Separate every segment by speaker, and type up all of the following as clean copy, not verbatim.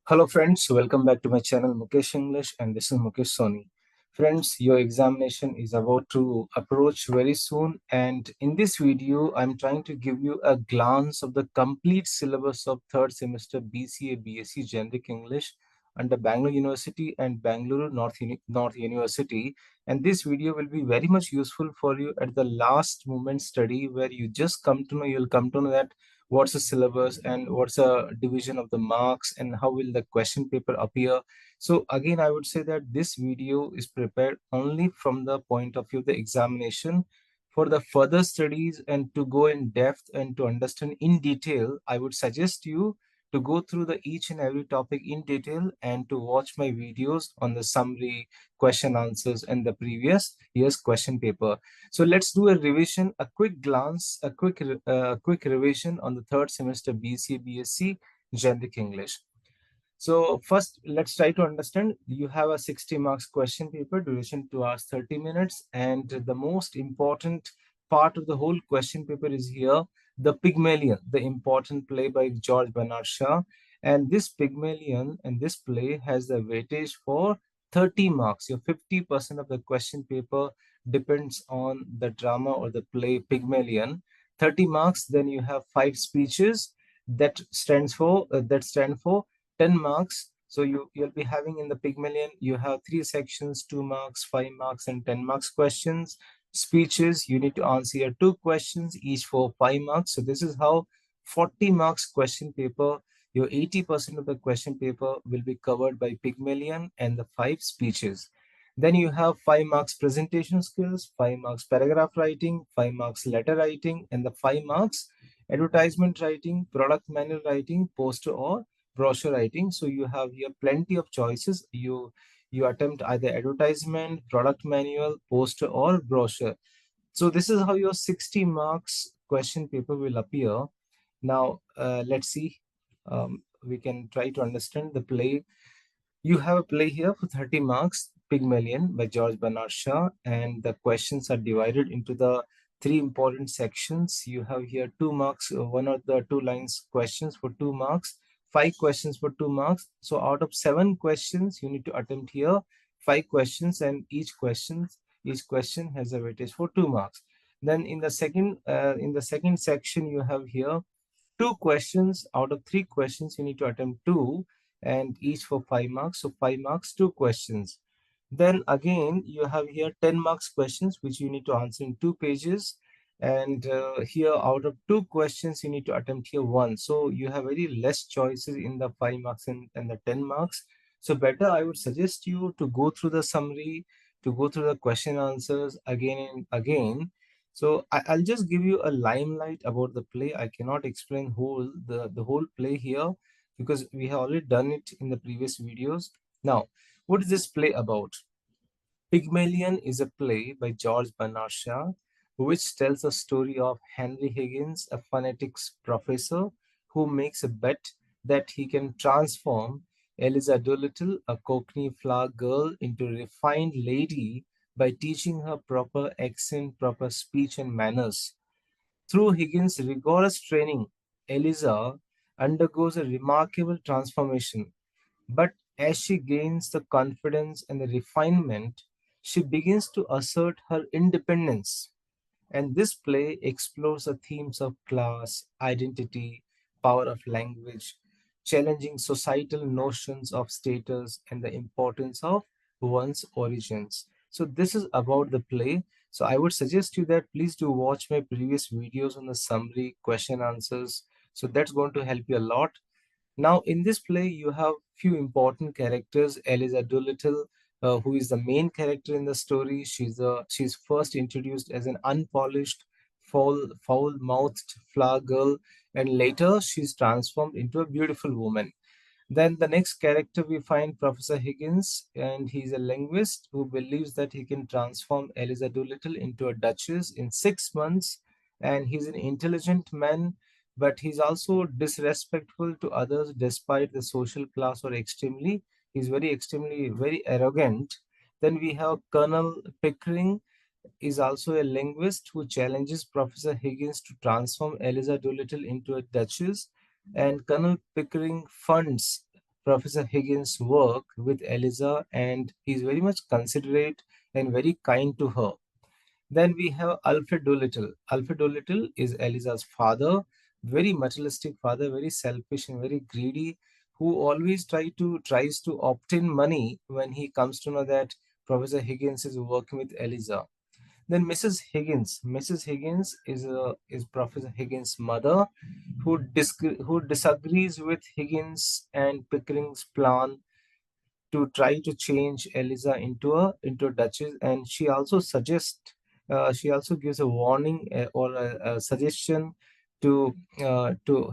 Speaker 1: Hello friends, welcome back to my channel Mukesh English, and this is Mukesh Soni. Friends, your examination is about to approach very soon, and in this video I'm trying to give you a glance of the complete syllabus of third semester BCA B.SC Generic English under Bangalore University and Bangalore North University. And this video will be very much useful for you at the last moment study, where you'll come to know that what's the syllabus and what's a division of the marks and how will the question paper appear. So again, I would say that this video is prepared only from the point of view of the examination. For the further studies and to go in depth and to understand in detail, I would suggest you to go through the each and every topic in detail and to watch my videos on the summary, question answers, and the previous year's question paper. So let's do a revision, a quick glance, a quick revision on the third semester BC B.SC Generic English. So first, let's try to understand. You have a 60 marks question paper, duration 2 hours 30 minutes, and the most important part of the whole question paper is here, the Pygmalion, the important play by George Bernard Shaw. And this Pygmalion and this play has the weightage for 30 marks. Your 50% of the question paper depends on the drama or the play Pygmalion. 30 marks, then you have 5 speeches that stand for 10 marks. So you'll be having in the Pygmalion, you have 3 sections, 2 marks, 5 marks, and 10 marks questions. Speeches, you need to answer here 2 questions, each for 5 marks. So this is how 40 marks question paper, your 80% of the question paper will be covered by Pygmalion and the 5 speeches. Then you have 5 marks presentation skills, 5 marks paragraph writing, 5 marks letter writing, and the 5 marks advertisement writing, product manual writing, poster or brochure writing. So you have here plenty of choices. You attempt either advertisement, product manual, poster or brochure. So this is how your 60 marks question paper will appear. Now let's see. We can try to understand the play. You have a play here for 30 marks, Pygmalion by George Bernard Shaw, and the questions are divided into the 3 important sections. You have here 2 marks, one of the 2 lines questions for 2 marks, 5 questions for 2 marks. So out of 7 questions, you need to attempt here 5 questions, and each question has a weightage for 2 marks. Then in the second section, you have here 2 questions. Out of 3 questions, you need to attempt two, and each for 5 marks. So 5 marks, 2 questions. Then again, you have here 10 marks questions, which you need to answer in 2 pages. And here, out of 2 questions, you need to attempt here one. So you have very less choices in the 5 marks and the 10 marks. So better, I would suggest you to go through the summary, to go through the question answers again and again. So I'll just give you a limelight about the play. I cannot explain the whole play here because we have already done it in the previous videos. Now, what is this play about? Pygmalion is a play by George Bernard Shaw, which tells the story of Henry Higgins, a phonetics professor who makes a bet that he can transform Eliza Doolittle, a Cockney flower girl, into a refined lady by teaching her proper accent, proper speech, and manners. Through Higgins' rigorous training, Eliza undergoes a remarkable transformation. But as she gains the confidence and the refinement, she begins to assert her independence. And this play explores the themes of class, identity, power of language, challenging societal notions of status, and the importance of one's origins. So, this is about the play. So, I would suggest you that please do watch my previous videos on the summary, question answers. So, that's going to help you a lot. Now, in this play, you have few important characters. Eliza Doolittle, who is the main character in the story. She's first introduced as an unpolished, foul-mouthed flower girl, and later she's transformed into a beautiful woman. Then the next character we find Professor Higgins, and he's a linguist who believes that he can transform Eliza Doolittle into a duchess in 6 months. And he's an intelligent man, but he's also disrespectful to others despite the social class or he's very arrogant. Then we have Colonel Pickering, is also a linguist who challenges Professor Higgins to transform Eliza Doolittle into a duchess, and Colonel Pickering funds Professor Higgins' work with Eliza, and he's very much considerate and very kind to her. Then we have Alfred Doolittle. Alfred Doolittle is Eliza's father, very materialistic father, very selfish and very greedy, who always tries to obtain money when he comes to know that Professor Higgins is working with Eliza. Then Mrs. Higgins. Mrs. Higgins is Professor Higgins' mother, who disagrees with Higgins and Pickering's plan to try to change Eliza into a duchess, and she also gives a warning or a suggestion to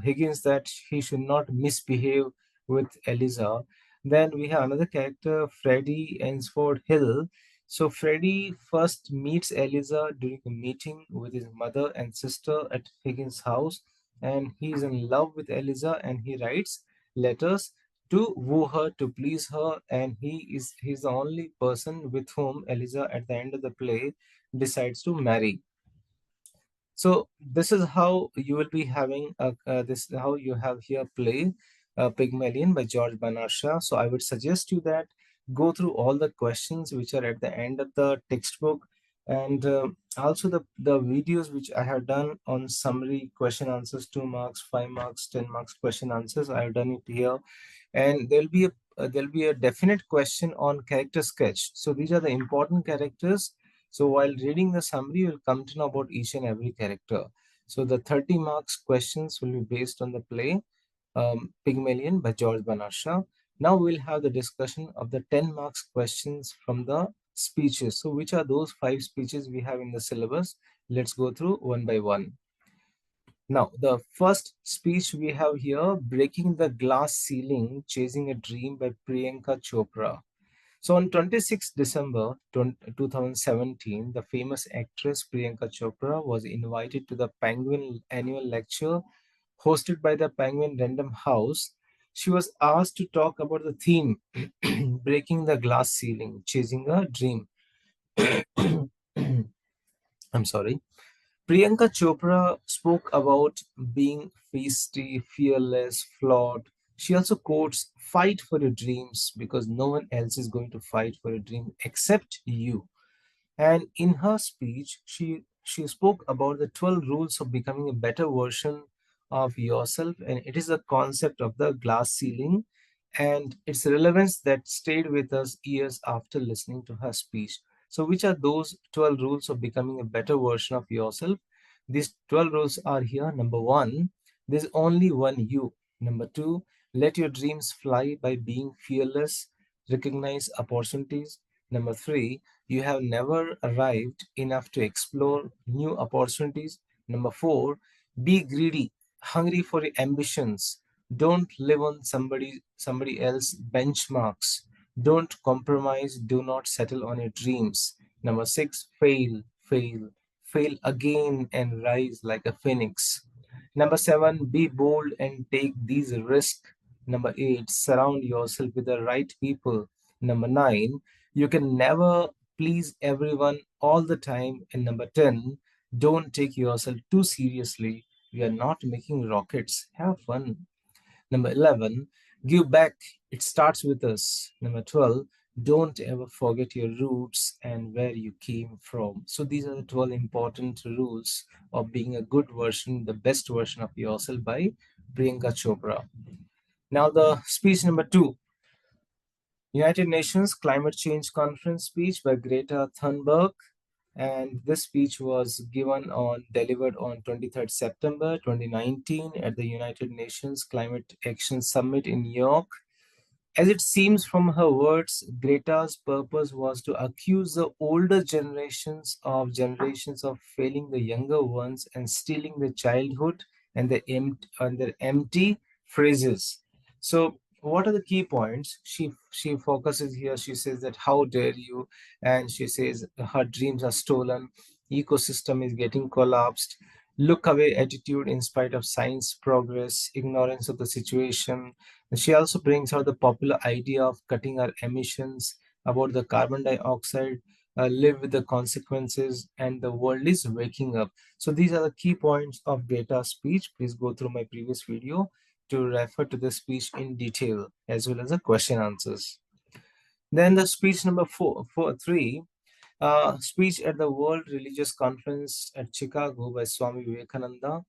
Speaker 1: Higgins that he should not misbehave with Eliza. Then we have another character, Freddie Ainsford Hill. So Freddie first meets Eliza during a meeting with his mother and sister at Higgins' house, and he is in love with Eliza, and he writes letters to woo her, to please her, and he's the only person with whom Eliza at the end of the play decides to marry. So this is how you will be having this is how you have here play Pygmalion by George Bernard Shaw. So I would suggest you that go through all the questions which are at the end of the textbook, and also the videos which I have done on summary question answers, 2 marks, 5 marks, 10 marks question answers. I have done it here, and there'll be a definite question on character sketch. So these are the important characters. So while reading the summary, you'll come to know about each and every character. So the 30 marks questions will be based on the play Pygmalion by George Bernard Shaw. Now we'll have the discussion of the 10 marks questions from the speeches. So which are those 5 speeches we have in the syllabus? Let's go through one by one. Now, the first speech we have here, Breaking the Glass Ceiling, Chasing a Dream by Priyanka Chopra. So on 26 December 2017, the famous actress Priyanka Chopra was invited to the Penguin annual lecture hosted by the Penguin Random House. She was asked to talk about the theme, Breaking the Glass Ceiling, Chasing a Dream. I'm sorry. Priyanka Chopra spoke about being feisty, fearless, flawed. She also quotes, fight for your dreams because no one else is going to fight for your dream except you. And in her speech, she spoke about the 12 rules of becoming a better version of yourself. And it is the concept of the glass ceiling and its relevance that stayed with us years after listening to her speech. So, which are those 12 rules of becoming a better version of yourself? These 12 rules are here. Number one, there's only one you. Number two, let your dreams fly by being fearless, recognize opportunities. Number three, you have never arrived enough to explore new opportunities. Number four, be greedy, hungry for your ambitions. Don't live on somebody else benchmarks. Don't compromise. Do not settle on your dreams. Number six, fail again and rise like a phoenix. Number seven, be bold and take these risks. Number eight, surround yourself with the right people. Number nine, you can never please everyone all the time. And number 10, don't take yourself too seriously. We are not making rockets. Have fun. Number 11, give back. It starts with us. Number 12, don't ever forget your roots and where you came from. So these are the 12 important rules of being a good version, the best version of yourself by Priyanka Chopra. Now the speech number 2, United Nations Climate Change Conference speech by Greta Thunberg. And this speech was delivered on 23rd September 2019 at the United Nations Climate Action Summit in New York. As it seems from her words, Greta's purpose was to accuse the older generations of failing the younger ones and stealing their childhood and their empty phrases. So, what are the key points? She focuses here. She says that how dare you, and she says her dreams are stolen, ecosystem is getting collapsed, look away attitude in spite of science progress, ignorance of the situation. She also brings out the popular idea of cutting our emissions, about the carbon dioxide, live with the consequences, and the world is waking up. So these are the key points of Greta's speech. Please go through my previous video to refer to the speech in detail as well as the question answers. Then the speech number three, speech at the World Religious Conference at Chicago by Swami Vivekananda.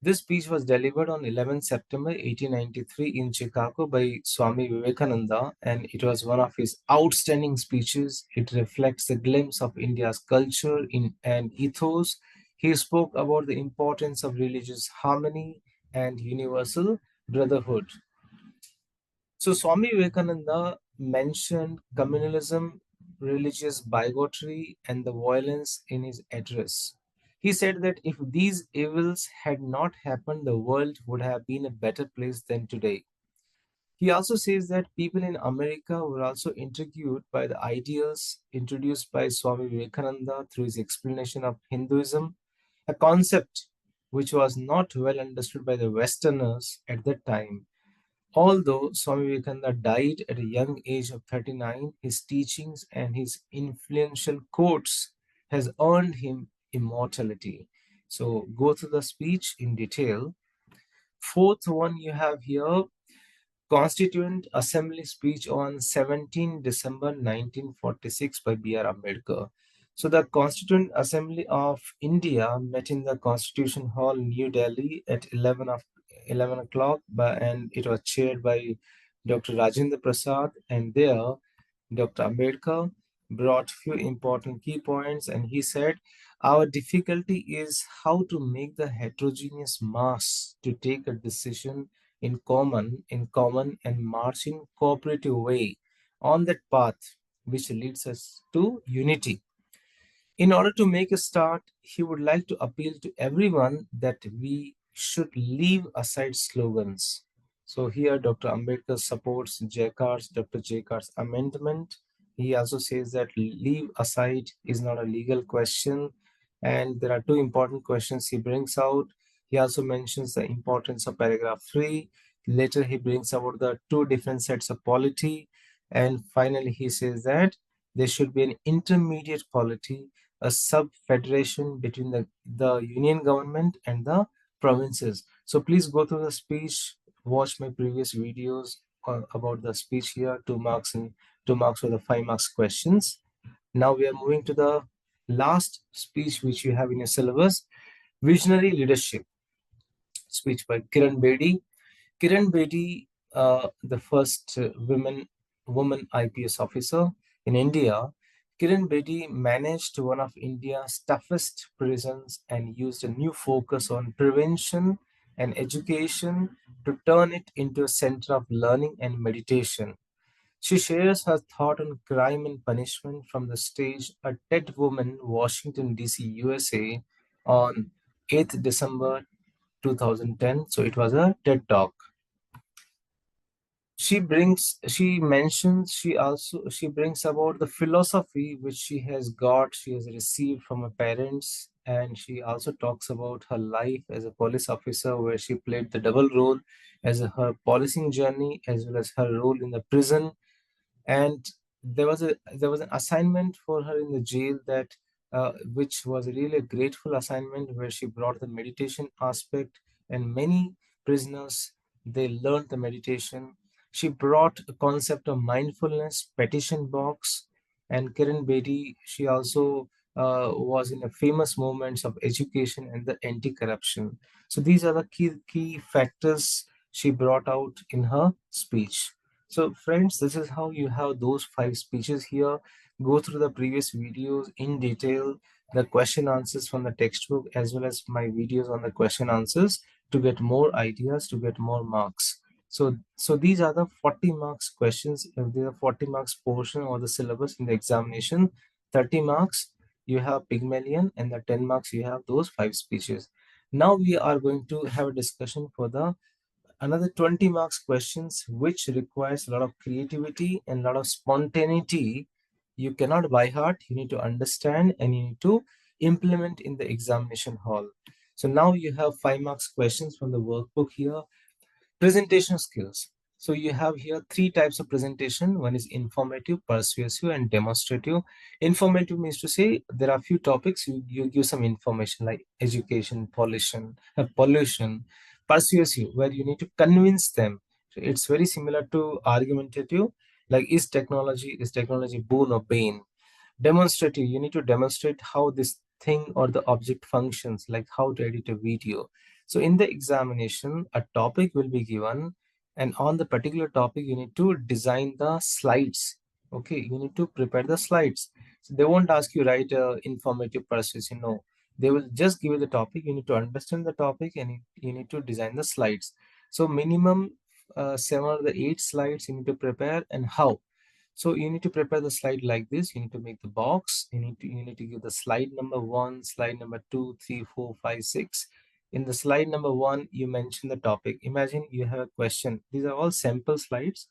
Speaker 1: This speech was delivered on 11 September 1893 in Chicago by Swami Vivekananda, and it was one of his outstanding speeches. It reflects a glimpse of India's culture and ethos. He spoke about the importance of religious harmony and universal brotherhood. So Swami Vivekananda mentioned communalism, religious bigotry, and the violence in his address. He said that if these evils had not happened, the world would have been a better place than today. He also says that people in America were also intrigued by the ideals introduced by Swami Vivekananda through his explanation of Hinduism, a concept which was not well understood by the Westerners at that time. Although Swami Vivekananda died at a young age of 39, his teachings and his influential quotes has earned him immortality. So go through the speech in detail. Fourth one you have here, Constituent Assembly speech on 17 December 1946 by B.R. Ambedkar. So the Constituent Assembly of India met in the Constitution Hall, New Delhi at 11 o'clock, and it was chaired by Dr. Rajendra Prasad, and there Dr. Ambedkar brought few important key points, and he said, our difficulty is how to make the heterogeneous mass to take a decision in common and march in cooperative way on that path which leads us to unity. In order to make a start, he would like to appeal to everyone that we should leave aside slogans. So here Dr. Ambedkar supports Dr. Jaikar's amendment. He also says that leave aside is not a legal question, and there are two important questions he brings out. He also mentions the importance of paragraph 3. Later he brings about the two different sets of polity, and finally he says that there should be an intermediate polity, a sub-federation between the union government and the provinces. So please go through the speech, watch my previous videos about the speech here, 2 marks and 2 marks for the 5 marks questions. Now we are moving to the last speech which you have in your syllabus, Visionary Leadership, speech by Kiran Bedi. Kiran Bedi, the first woman IPS officer in India. Kiran Bedi managed one of India's toughest prisons and used a new focus on prevention and education to turn it into a center of learning and meditation. She shares her thought on crime and punishment from the stage A Dead Woman, Washington, D.C., USA, on 8th December 2010. So it was a TED Talk. She brings about the philosophy which she has received from her parents, and she also talks about her life as a police officer, where she played the double role as her policing journey as well as her role in the prison. And there was an assignment for her in the jail that which was really a grateful assignment, where she brought the meditation aspect, and many prisoners, they learned the meditation. She brought a concept of mindfulness petition box. And Kiran Bedi, she also was in the famous moments of education and the anti-corruption. So these are the key factors she brought out in her speech. So friends, this is how you have those 5 speeches here. Go through the previous videos in detail, the question answers from the textbook, as well as my videos on the question answers, to get more ideas, to get more marks. So these are the 40 marks questions. If there are 40 marks portion of the syllabus in the examination, 30 marks you have Pygmalion, and the 10 marks you have those 5 speeches. Now we are going to have a discussion for the another 20 marks questions, which requires a lot of creativity and a lot of spontaneity. You cannot by heart, you need to understand and you need to implement in the examination hall. So now you have 5 marks questions from the workbook here. Presentation skills. So you have here 3 types of presentation. One is informative, persuasive, and demonstrative. Informative means to say there are few topics, you give some information like education, pollution. persuasive, where you need to convince them. So it's very similar to argumentative, like is technology boon or bane? Demonstrative, you need to demonstrate how this thing or the object functions, like how to edit a video. So in the examination, a topic will be given, and on the particular topic you need to design the slides. Okay, you need to prepare the slides. So they won't ask you write a informative persuasive, no. They will just give you the topic, you need to understand the topic, and you need to design the slides. So minimum 7 or 8 slides you need to prepare. And how? So you need to prepare the slide like this. You need to make the box. You need to give the slide number 1, slide number 2, 3, 4, 5, 6. In the slide number 1, you mention the topic. Imagine you have a question. These are all sample slides.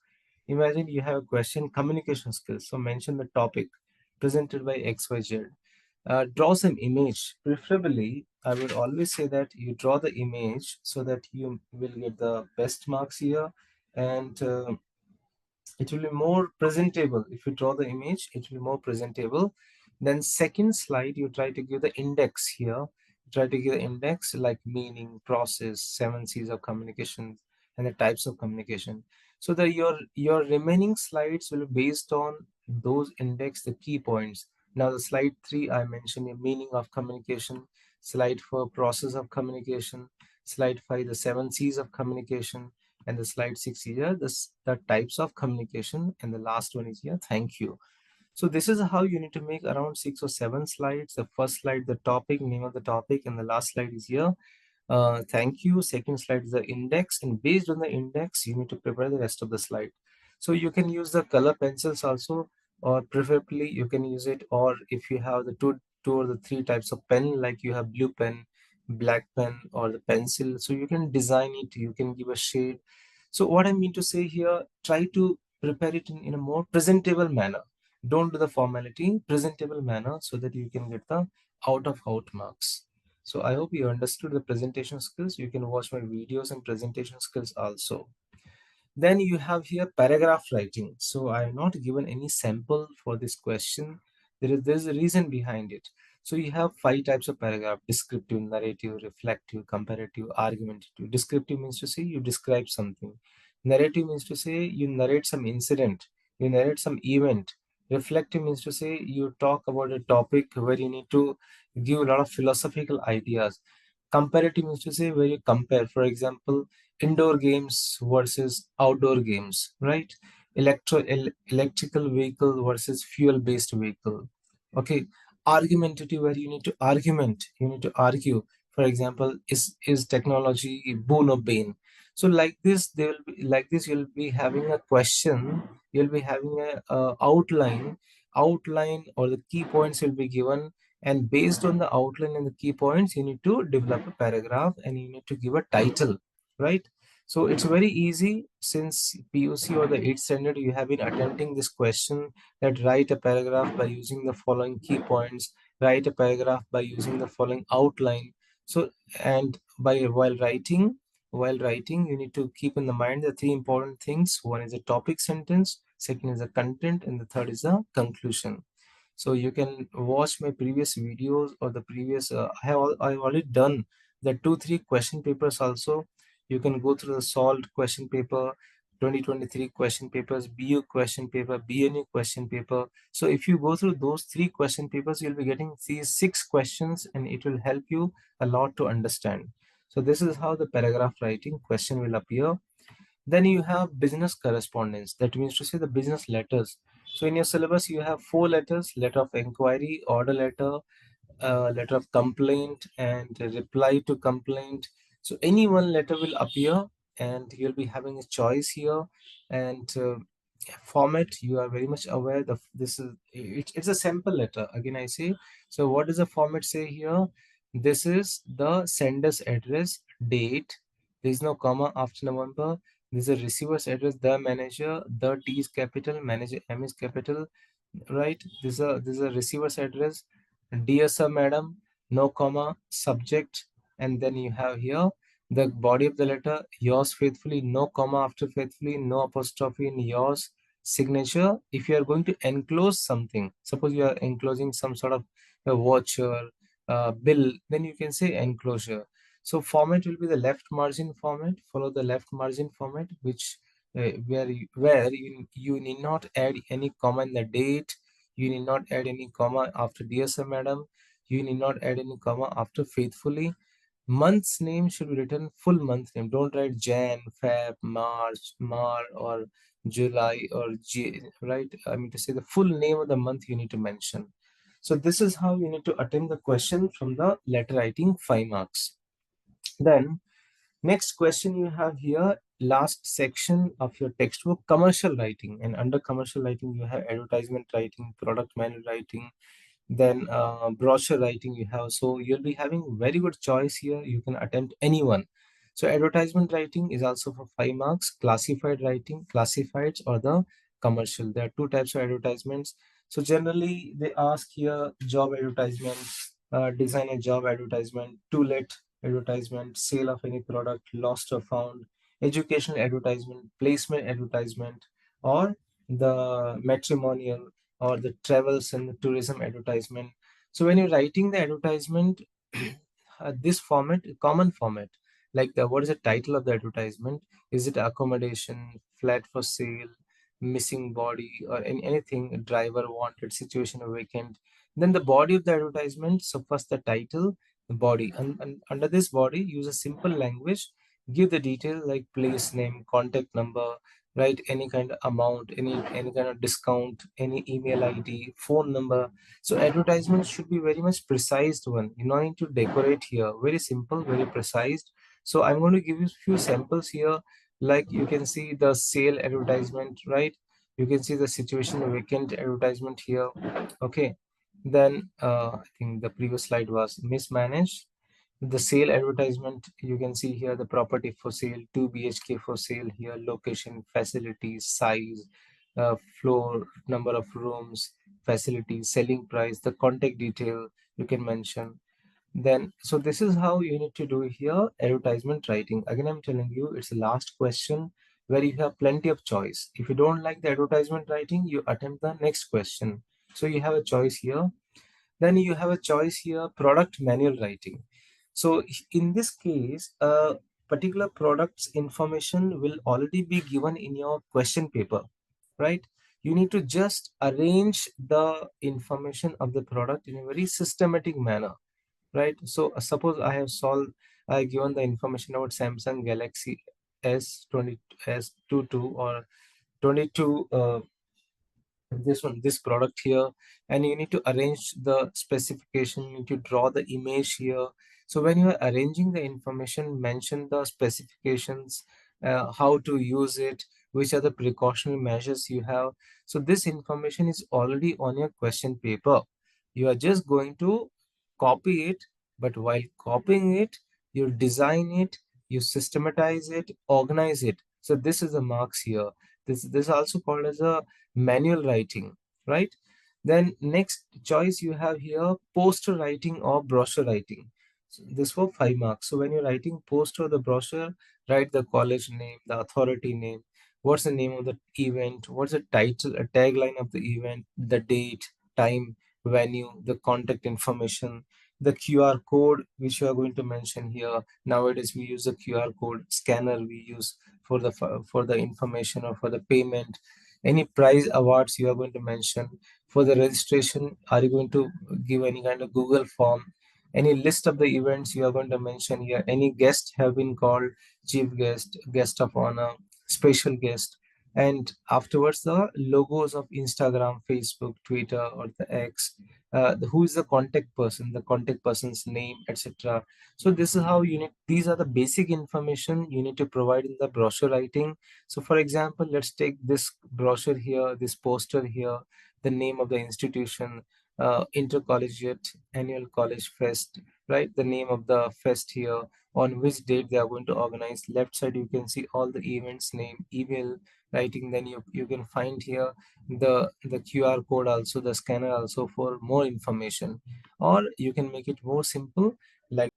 Speaker 1: Imagine you have a question, communication skills. So mention the topic presented by XYZ. Draw some image. Preferably, I would always say that you draw the image so that you will get the best marks here. And it will be more presentable. If you draw the image, it will be more presentable. Then second slide, you try to give the index here. Try to give the index like meaning, process, 7 C's of communication, and the types of communication. So that your remaining slides will be based on those index, the key points. Now the slide 3, I mentioned the meaning of communication. Slide 4, process of communication. Slide 5, the 7 C's of communication. And the slide 6 here, the types of communication, and the last one is here, thank you. So this is how you need to make around 6 or 7 slides. The first slide, the topic, name of the topic, and the last slide is here, thank you. Second slide is the index, and based on the index, you need to prepare the rest of the slide. So you can use the color pencils also, or preferably you can use it, or if you have the two or the three types of pen, like you have blue pen, black pen, or the pencil, so you can design it, you can give a shade. So what I mean to say here, try to prepare it in a more presentable manner. Don't do the formality, presentable manner, so that you can get the out marks. So I hope you understood the presentation skills. You can watch my videos and presentation skills also. Then you have here paragraph writing. So I have not given any sample for this question. There's a reason behind it. So you have 5 types of paragraph: descriptive, narrative, reflective, comparative, argumentative. Descriptive means to say you describe something. Narrative means to say you narrate some incident, you narrate some event. Reflective means to say you talk about a topic where you need to give a lot of philosophical ideas. Comparative means to say where you compare, for example, indoor games versus outdoor games, right? Electrical vehicle versus fuel based vehicle. Okay. Argumentative, where you need to argue, for example, is technology boon or bane? So like this, they will be like this, you'll be having a question, you'll be having a outline, or the key points will be given, and based on the outline and the key points, you need to develop a paragraph, and you need to give a title, right? So it's very easy. Since PUC or the 8th standard, you have been attempting this question, that write a paragraph by using the following key points, write a paragraph by using the following outline. So, and while writing, you need to keep in the mind the 3 important things. One is a topic sentence, second is the content, and the third is the conclusion. So you can watch my previous videos, or the previous I've already done the 2-3 question papers also. You can go through the solved question paper, 2023 question papers, BU question paper, BNU question paper. So if you go through those 3 question papers, you'll be getting these 6 questions, and it will help you a lot to understand. So this is how the paragraph writing question will appear. Then you have business correspondence. That means to say the business letters. So in your syllabus, you have 4 letters: letter of inquiry, order letter, letter of complaint, and a reply to complaint. So any one letter will appear, and you'll be having a choice here. And format, you are very much aware that it's a sample letter. Again, I say, so what does the format say here? This is the sender's address, date. There is no comma after November. This is a receiver's address, the manager. The T is capital, manager M is capital, right? This is a receiver's address. Dear sir, madam, no comma, subject, and then you have here the body of the letter, yours faithfully, no comma after faithfully, no apostrophe in yours, signature. If you are going to enclose something, suppose you are enclosing some sort of a voucher, bill, then you can say enclosure. So format will be the left margin format. Follow the left margin format, which where you need not add any comma in the date. You need not add any comma after dear sir madam. You need not add any comma after faithfully. Month's name should be written full month name. Don't write Jan, Feb, March, Mar, or July, or J, right? I mean to say the full name of the month you need to mention. So this is how you need to attempt the question from the letter writing 5 marks. Then next question you have here, last section of your textbook, commercial writing. And under commercial writing, you have advertisement writing, product manual writing, then brochure writing you have. So you'll be having very good choice here. You can attempt any one. So advertisement writing is also for 5 marks. Classified writing, classifieds or the commercial. There are two types of advertisements. So generally they ask here job advertisement, design a job advertisement, to let advertisement, sale of any product, lost or found, educational advertisement, placement advertisement, or the matrimonial or the travels and the tourism advertisement. So when you're writing the advertisement, this format, common format, like what is the title of the advertisement? Is it accommodation, flat for sale, missing body, or anything, driver wanted, situation vacant? Then the body of the advertisement. So first the title, the body, and under this body, use a simple language. Give the detail like place name, contact number, right? Any kind of amount, any kind of discount, any email ID, phone number. So advertisement should be very much precise one. You don't need to decorate here. Very simple, very precise. So I'm going to give you a few samples here. Like you can see the sale advertisement, right? You can see the situation vacant advertisement here. Okay. Then I think the previous slide was mismanaged. The sale advertisement, you can see here the property for sale, 2 BHK for sale here, location, facilities, size, floor, number of rooms, facilities, selling price, the contact detail you can mention. Then, so this is how you need to do here, advertisement writing. Again, I'm telling you, it's the last question where you have plenty of choice. If you don't like the advertisement writing, you attempt the next question. So you have a choice here. Then you have a choice here, product manual writing. So in this case, particular product's information will already be given in your question paper, right? You need to just arrange the information of the product in a very systematic manner, right? So suppose I have solved, I given the information about Samsung Galaxy S20, S22 or 22, this product here, and you need to arrange the specification. You need to draw the image here. So when you are arranging the information, mention the specifications, how to use it, which are the precautionary measures you have. So this information is already on your question paper. You are just going to copy it, but while copying it, you design it, you systematize it, organize it. So this is the marks here. This is also called as a manual writing, right? Then next choice you have here, poster writing or brochure writing. So this for 5 marks. So when you're writing poster or the brochure, write the college name, the authority name, what's the name of the event, what's the title, a tagline of the event, the date, time, venue, the contact information, the QR code which you are going to mention here. Nowadays we use the QR code scanner we use for the information or for the payment. Any prize awards you are going to mention. For the registration, are you going to give any kind of Google form? Any list of the events you are going to mention here. Any guests have been called, chief guest, guest of honor, special guest. And afterwards, the logos of Instagram, Facebook, Twitter, or the X. Who is the contact person's name, etc. So this is how you need, these are the basic information you need to provide in the brochure writing. So for example, let's take this brochure here, this poster here, the name of the institution, intercollegiate annual college fest, right? The name of the fest here, on which date they are going to organize. Left side, you can see all the events name, email writing. Then you can find here the QR code also, the scanner also for more information. Or you can make it more simple, like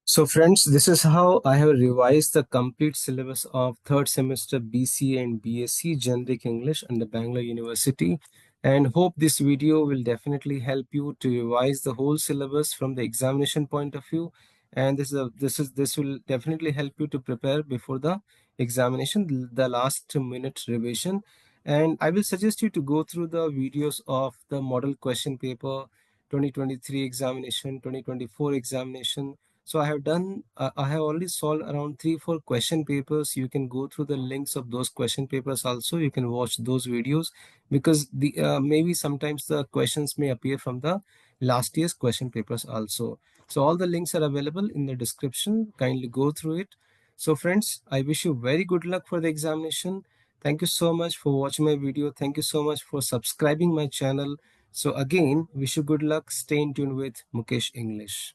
Speaker 1: so friends, this is how I have revised the complete syllabus of third semester BCA and B.SC Generic English under Bangalore University, and hope this video will definitely help you to revise the whole syllabus from the examination point of view and this will definitely help you to prepare before the examination, the last minute revision. And I will suggest you to go through the videos of the model question paper 2023 examination, 2024 examination. So I have done, I have already solved around 3-4 question papers. You can go through the links of those question papers also. You can watch those videos, because the maybe sometimes the questions may appear from the last year's question papers also. So all the links are available in the description. Kindly go through it. So friends, I wish you very good luck for the examination. Thank you so much for watching my video. Thank you so much for subscribing my channel. So again, wish you good luck. Stay in tune with Mukesh English.